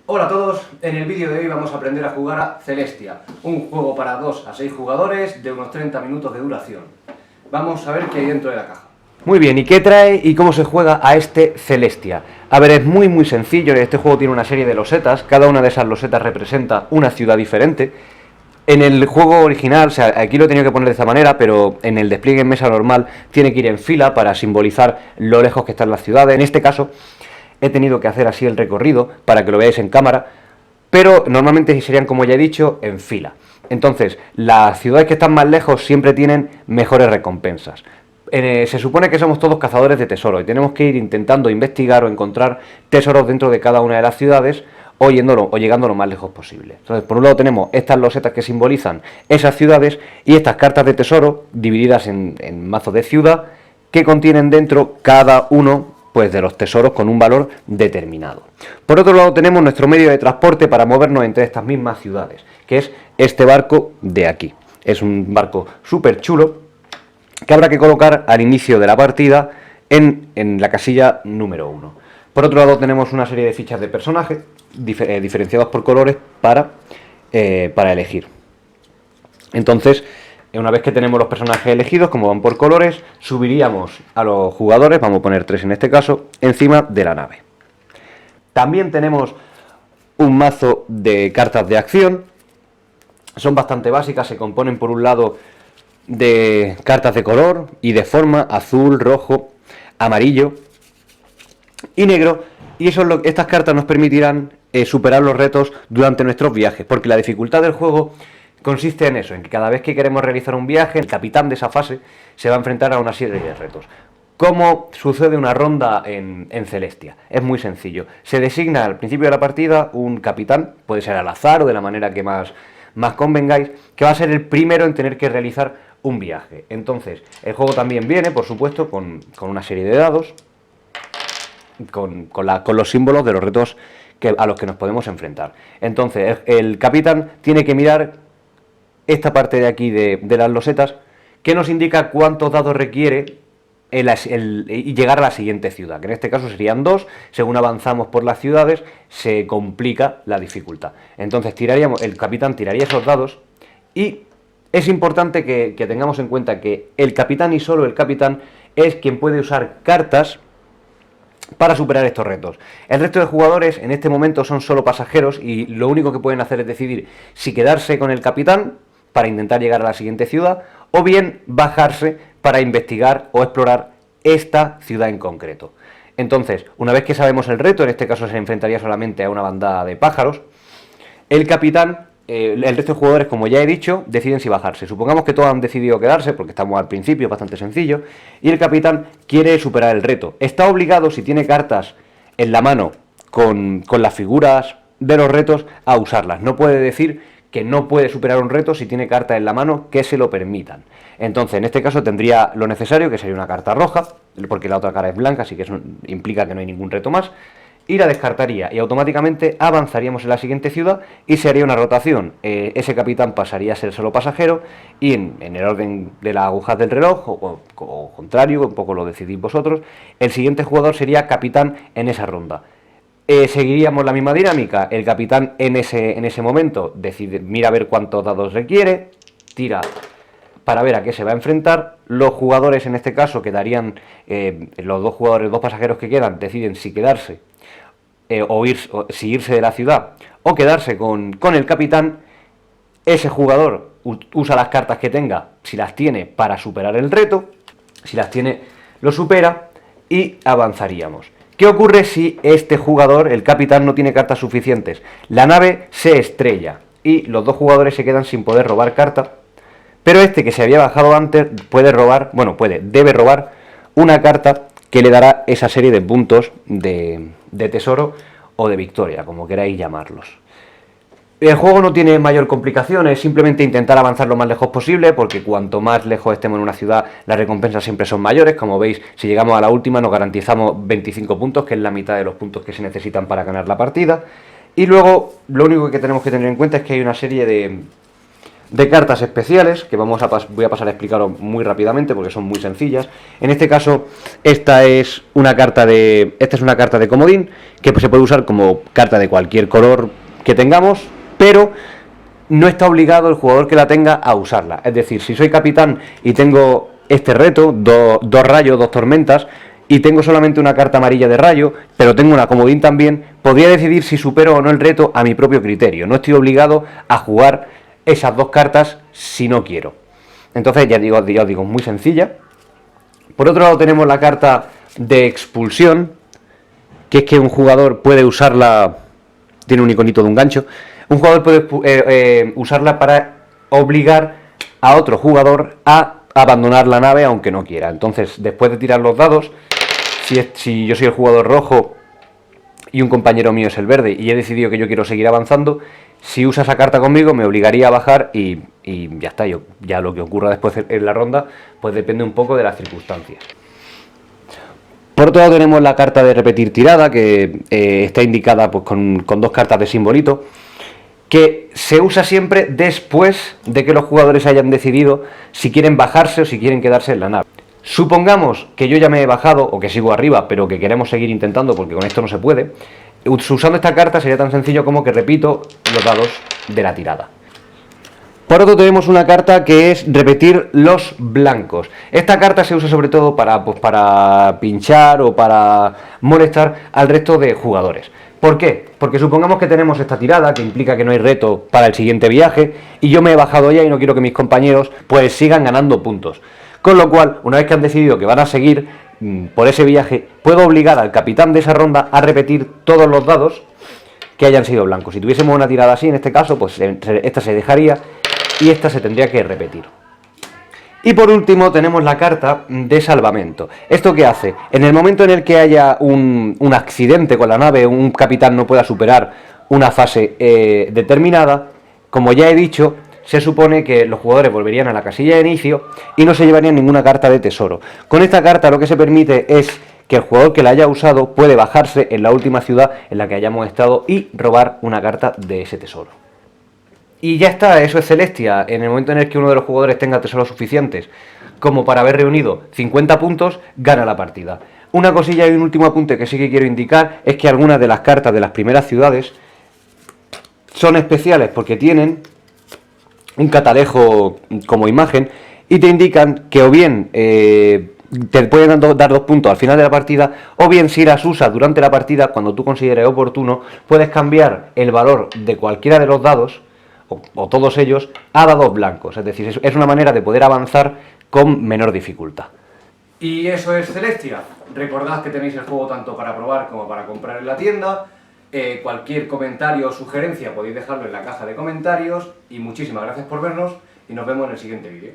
Hola a todos, en el vídeo de hoy vamos a aprender a jugar a Celestia, un juego para 2 a 6 jugadores de unos 30 minutos de duración. Vamos a ver qué hay dentro de la caja. Muy bien, ¿y qué trae y cómo se juega a este Celestia? A ver, es muy sencillo. Este juego tiene una serie de losetas, cada una de esas losetas representa una ciudad diferente. En el juego original, o sea, aquí lo he tenido que poner de esta manera, pero en el despliegue en mesa normal tiene que ir en fila para simbolizar lo lejos que están las ciudades. En este caso he tenido que hacer así el recorrido para que lo veáis en cámara, pero normalmente serían, como ya he dicho, en fila. Entonces, las ciudades que están más lejos siempre tienen mejores recompensas. Se supone que somos todos cazadores de tesoros y tenemos que ir intentando investigar o encontrar tesoros dentro de cada una de las ciudades o llegando lo más lejos posible. Entonces, por un lado tenemos estas losetas que simbolizan esas ciudades y estas cartas de tesoro divididas en mazos de ciudad que contienen dentro cada uno pues de los tesoros con un valor determinado. Por otro lado tenemos nuestro medio de transporte para movernos entre estas mismas ciudades, que es este barco de aquí. Es un barco súper chulo que habrá que colocar al inicio de la partida en la casilla número 1. Por otro lado tenemos una serie de fichas de personajes diferenciados por colores para elegir. Entonces, una vez que tenemos los personajes elegidos, como van por colores, subiríamos a los jugadores, vamos a poner 3 en este caso, encima de la nave. También tenemos un mazo de cartas de acción. Son bastante básicas, se componen por un lado de cartas de color y de forma: azul, rojo, amarillo y negro. Y estas cartas nos permitirán superar los retos durante nuestros viajes, porque la dificultad del juego consiste en eso, en que cada vez que queremos realizar un viaje, el capitán de esa fase se va a enfrentar a una serie de retos. ¿Cómo sucede una ronda en Celestia? Es muy sencillo. Se designa al principio de la partida un capitán, puede ser al azar o de la manera que más convengáis, que va a ser el primero en tener que realizar un viaje. Entonces, el juego también viene, por supuesto, con una serie de dados, con los símbolos de los retos a los que nos podemos enfrentar. Entonces, el capitán tiene que mirar esta parte de aquí de las losetas, que nos indica cuántos dados requiere y llegar a la siguiente ciudad, que en este caso serían 2. Según avanzamos por las ciudades se complica la dificultad. Entonces el capitán tiraría esos dados, y es importante que tengamos en cuenta que el capitán y solo el capitán es quien puede usar cartas para superar estos retos. El resto de jugadores en este momento son solo pasajeros y lo único que pueden hacer es decidir si quedarse con el capitán para intentar llegar a la siguiente ciudad, o bien bajarse para investigar o explorar esta ciudad en concreto. Entonces, una vez que sabemos el reto, en este caso se enfrentaría solamente a una bandada de pájaros, el capitán, el resto de jugadores, como ya he dicho, deciden si bajarse. Supongamos que todos han decidido quedarse, porque estamos al principio, es bastante sencillo, y el capitán quiere superar el reto. Está obligado, si tiene cartas en la mano con las figuras de los retos, a usarlas. No puede decir que no puede superar un reto si tiene cartas en la mano que se lo permitan. Entonces, en este caso tendría lo necesario, que sería una carta roja, porque la otra cara es blanca, así que eso implica que no hay ningún reto más, y la descartaría, y automáticamente avanzaríamos en la siguiente ciudad y se haría una rotación. Ese capitán pasaría a ser solo pasajero, y en el orden de las agujas del reloj, o contrario, un poco lo decidís vosotros, el siguiente jugador sería capitán en esa ronda. Seguiríamos la misma dinámica. El capitán en ese momento decide, mira a ver cuántos dados requiere, tira para ver a qué se va a enfrentar. Los jugadores en este caso quedarían, los dos pasajeros que quedan deciden si quedarse si irse de la ciudad o quedarse con el capitán. Ese jugador usa las cartas que tenga, si las tiene, para superar el reto. Si las tiene, lo supera y avanzaríamos. ¿Qué ocurre si este jugador, el capitán, no tiene cartas suficientes? La nave se estrella y los dos jugadores se quedan sin poder robar carta, pero este que se había bajado antes debe robar una carta que le dará esa serie de puntos de tesoro o de victoria, como queráis llamarlos. El juego no tiene mayor complicación, es simplemente intentar avanzar lo más lejos posible, porque cuanto más lejos estemos en una ciudad, las recompensas siempre son mayores. Como veis, si llegamos a la última nos garantizamos 25 puntos, que es la mitad de los puntos que se necesitan para ganar la partida. Y luego, lo único que tenemos que tener en cuenta es que hay una serie de de cartas especiales, que voy a pasar a explicaros muy rápidamente porque son muy sencillas. En este caso, esta es una carta de comodín, que se puede usar como carta de cualquier color que tengamos, pero no está obligado el jugador que la tenga a usarla. Es decir, si soy capitán y tengo este reto, dos rayos, dos tormentas, y tengo solamente una carta amarilla de rayo, pero tengo una comodín también, podría decidir si supero o no el reto a mi propio criterio. No estoy obligado a jugar esas dos cartas si no quiero. Entonces, ya os digo, muy sencilla. Por otro lado tenemos la carta de expulsión, que es que un jugador puede usarla, tiene un iconito de un gancho, un jugador puede usarla para obligar a otro jugador a abandonar la nave aunque no quiera. Entonces, después de tirar los dados, si yo soy el jugador rojo y un compañero mío es el verde y he decidido que yo quiero seguir avanzando, si usa esa carta conmigo me obligaría a bajar y ya está. Ya lo que ocurra después en la ronda pues depende un poco de las circunstancias. Por otro lado tenemos la carta de repetir tirada, que está indicada pues con dos cartas de simbolito, que se usa siempre después de que los jugadores hayan decidido si quieren bajarse o si quieren quedarse en la nave. Supongamos que yo ya me he bajado o que sigo arriba, pero que queremos seguir intentando porque con esto no se puede. Usando esta carta sería tan sencillo como que repito los dados de la tirada. Por otro tenemos una carta que es repetir los blancos. Esta carta se usa sobre todo para pinchar o para molestar al resto de jugadores. ¿Por qué? Porque supongamos que tenemos esta tirada que implica que no hay reto para el siguiente viaje y yo me he bajado ya y no quiero que mis compañeros pues sigan ganando puntos. Con lo cual, una vez que han decidido que van a seguir por ese viaje, puedo obligar al capitán de esa ronda a repetir todos los dados que hayan sido blancos. Si tuviésemos una tirada así, en este caso, pues esta se dejaría y esta se tendría que repetir. Y por último tenemos la carta de salvamento. ¿Esto qué hace? En el momento en el que haya un accidente con la nave, un capitán no pueda superar una fase determinada, como ya he dicho, se supone que los jugadores volverían a la casilla de inicio y no se llevarían ninguna carta de tesoro. Con esta carta lo que se permite es que el jugador que la haya usado puede bajarse en la última ciudad en la que hayamos estado y robar una carta de ese tesoro. Y ya está, eso es Celestia. En el momento en el que uno de los jugadores tenga tesoros suficientes como para haber reunido 50 puntos, gana la partida. Una cosilla y un último apunte que sí que quiero indicar es que algunas de las cartas de las primeras ciudades son especiales porque tienen un catalejo como imagen y te indican que o bien te pueden dar 2 puntos al final de la partida, o bien si las usas durante la partida, cuando tú consideres oportuno, puedes cambiar el valor de cualquiera de los dados, o todos ellos, a dados blancos. Es decir, es una manera de poder avanzar con menor dificultad. Y eso es Celestia. Recordad que tenéis el juego tanto para probar como para comprar en la tienda. Cualquier comentario o sugerencia podéis dejarlo en la caja de comentarios. Y muchísimas gracias por vernos y nos vemos en el siguiente vídeo.